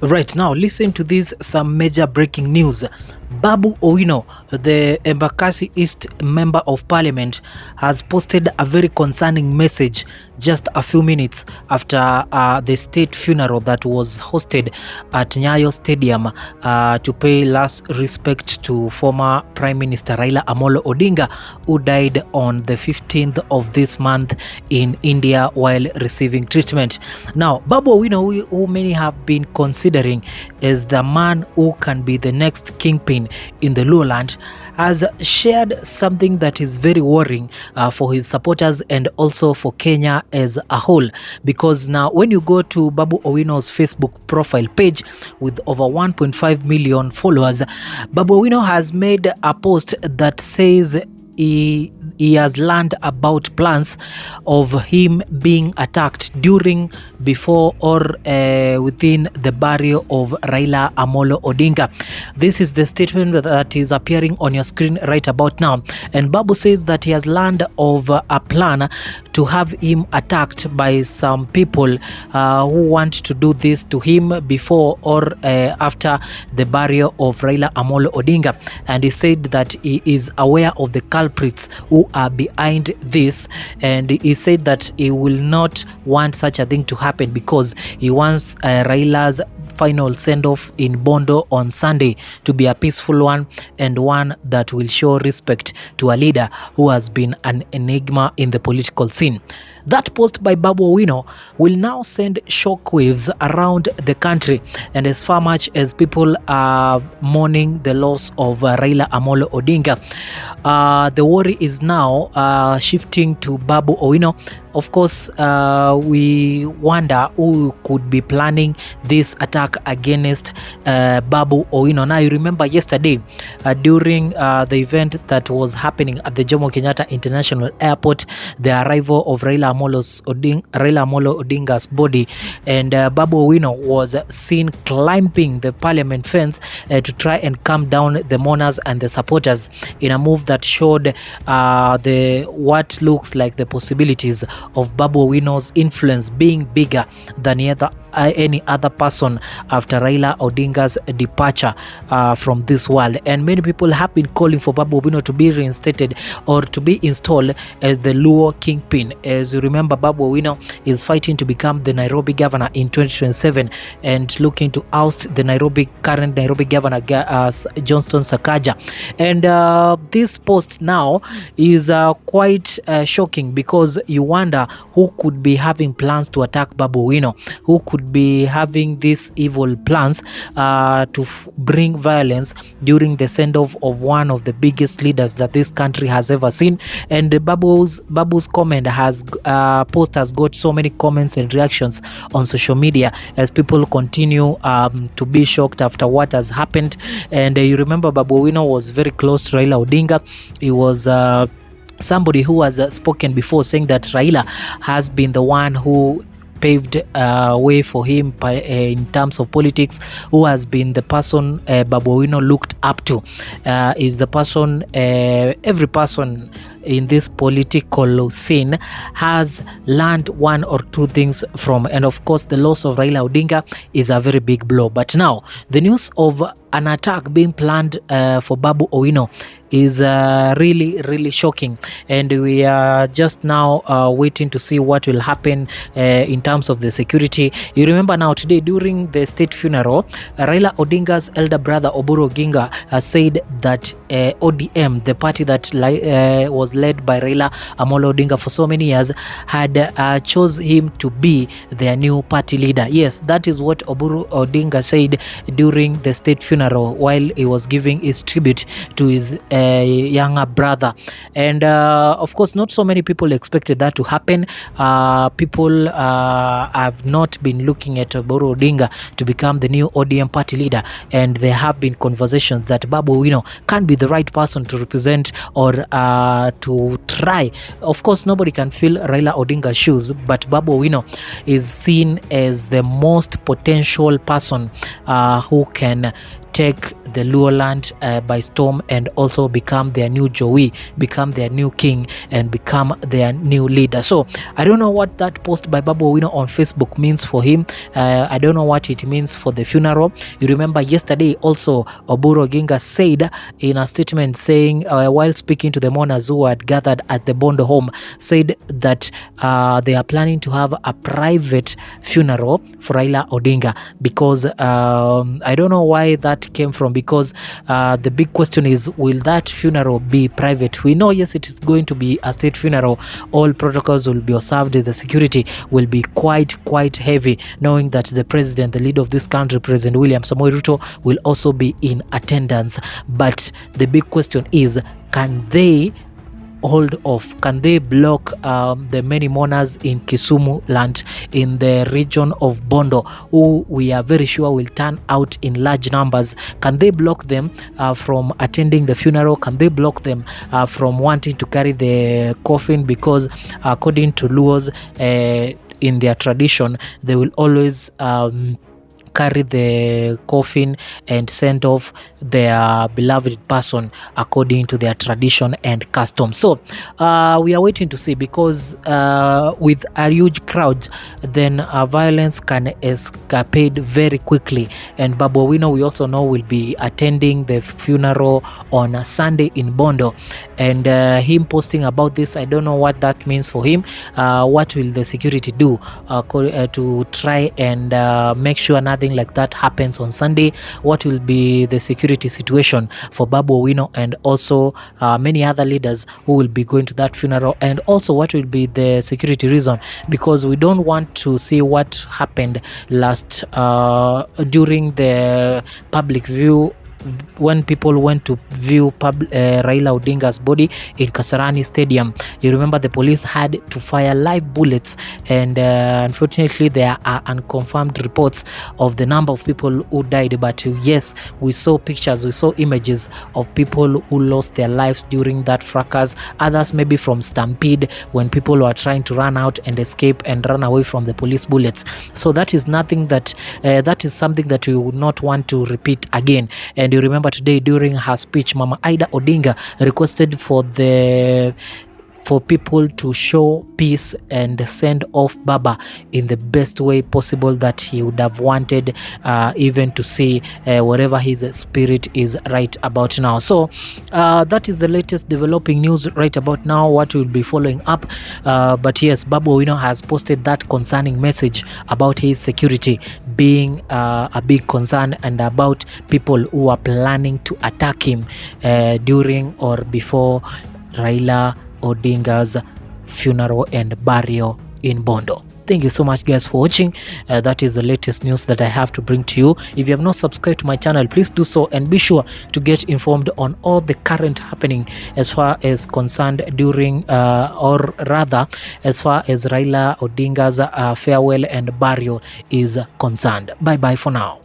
Right now, listen to this, some major breaking news. Babu Owino, the Embakasi East Member of Parliament, has posted a very concerning message just a few minutes after the state funeral that was hosted at Nyayo Stadium to pay last respect to former Prime Minister Raila Amolo Odinga, who died on the 15th of this month in India while receiving treatment. Now, Babu Owino, who many have been considering as the man who can be the next kingpin in the lowland, has shared something that is very worrying for his supporters and also for Kenya as a whole, because now when you go to Babu Owino's Facebook profile page with over 1.5 million followers, Babu Owino has made a post that says he has learned about plans of him being attacked during, before or within the burial of Raila Amolo Odinga. This is the statement that is appearing on your screen right about now. And Babu says that he has learned of a plan to have him attacked by some people who want to do this to him before or after the burial of Raila Amolo Odinga. And he said that he is aware of the culprits who are behind this, and he said that he will not want such a thing to happen because he wants Raila's final send-off in Bondo on Sunday to be a peaceful one and one that will show respect to a leader who has been an enigma in the political scene. That post by Babu Owino will now send shockwaves around the country, and as far much as people are mourning the loss of Raila Amolo Odinga, the worry is now shifting to Babu Owino. Of course, we wonder who could be planning this attack against Babu Owino. Now, you remember yesterday during the event that was happening at the Jomo Kenyatta International Airport, the arrival of Raila Amolo Odinga's body, and Babu Owino was seen climbing the parliament fence to try and calm down the mourners and the supporters in a move that showed what looks like the possibilities of Babu Owino's influence being bigger than any other person after Raila Odinga's departure from this world. And many people have been calling for Babu Owino to be reinstated or to be installed as the Luo kingpin. As you remember, Babu Owino is fighting to become the Nairobi governor in 2027 and looking to oust the current Nairobi governor Johnston Sakaja. And this post now is quite shocking, because you wonder who could be having plans to attack Babu Owino, who could be having these evil plans to bring violence during the send-off of one of the biggest leaders that this country has ever seen. And Babu's comment post has got so many comments and reactions on social media as people continue to be shocked after what has happened. And you remember Babu Owino was very close to Raila Odinga. He was somebody who has spoken before, saying that Raila has been the one who paved way for him in terms of politics, who has been the person Babu Owino looked up to, is the person every person in this political scene has learned one or two things from. And of course, the loss of Raila Odinga is a very big blow. But now the news of an attack being planned for Babu Owino is really shocking, and we are just now waiting to see what will happen in terms of the security. You remember now today during the state funeral, Raila Odinga's elder brother Oburu Oginga said that ODM, the party that was led by Raila Amolo Odinga for so many years, had chose him to be their new party leader. Yes, that is what Oburu Odinga said during the state funeral while he was giving his tribute to his younger brother. And of course, not so many people expected that to happen. People have not been looking at Oburu Odinga to become the new ODM party leader, and there have been conversations that Babu Owino can be the right person to represent or to try. Of course, nobody can fill Raila Odinga's shoes, but Babu Owino is seen as the most potential person who can take the Luo land by storm and also become their new Joey, become their new king, and become their new leader. So I don't know what that post by Babu Owino on Facebook means for him. I don't know what it means for the funeral. You remember yesterday also Odinga said in a statement saying, while speaking to the mourners who had gathered at the Bondo home, said that they are planning to have a private funeral for Raila Odinga, because I don't know why that came from, because the big question is, will that funeral be private? We know, yes, it is going to be a state funeral. All protocols will be observed. The security will be quite heavy, knowing that the president, the leader of this country, President William Samoei Ruto, will also be in attendance. But the big question is, can they hold off? Can they block the many mourners in Kisumu land, in the region of Bondo, who we are very sure will turn out in large numbers? Can they block them from attending the funeral? Can they block them from wanting to carry the coffin? Because according to Luos, in their tradition, they will always carry the coffin and send off their beloved person according to their tradition and custom. So we are waiting to see, because with a huge crowd, then violence can escapade very quickly. And Babu Owino, we also know, will be attending the funeral on Sunday in Bondo, and him posting about this, I don't know what that means for him. What will the security do to try and make sure nothing like that happens on Sunday? What will be the security situation for Babu Owino and also many other leaders who will be going to that funeral? And also, what will be the security reason? Because we don't want to see what happened last during the public view, when people went to view Raila Odinga's body in Kasarani Stadium. You remember the police had to fire live bullets, and unfortunately there are unconfirmed reports of the number of people who died. But yes, we saw pictures, we saw images of people who lost their lives during that fracas. Others maybe from stampede, when people were trying to run out and escape and run away from the police bullets. So that is nothing that that is something that we would not want to repeat again. And you remember today during her speech, Mama Ida Odinga requested for people to show peace and send off Baba in the best way possible that he would have wanted, even to see wherever his spirit is right about now. So that is the latest developing news right about now, what will be following up. But yes, Babu Owino has posted that concerning message about his security being a big concern, and about people who are planning to attack him during or before Raila Odinga's funeral and burial in Bondo. Thank you so much, guys, for watching. That is the latest news that I have to bring to you. If you have not subscribed to my channel, please do so, and be sure to get informed on all the current happening as far as concerned during or rather as far as Raila Odinga's farewell and burial is concerned. Bye bye for now.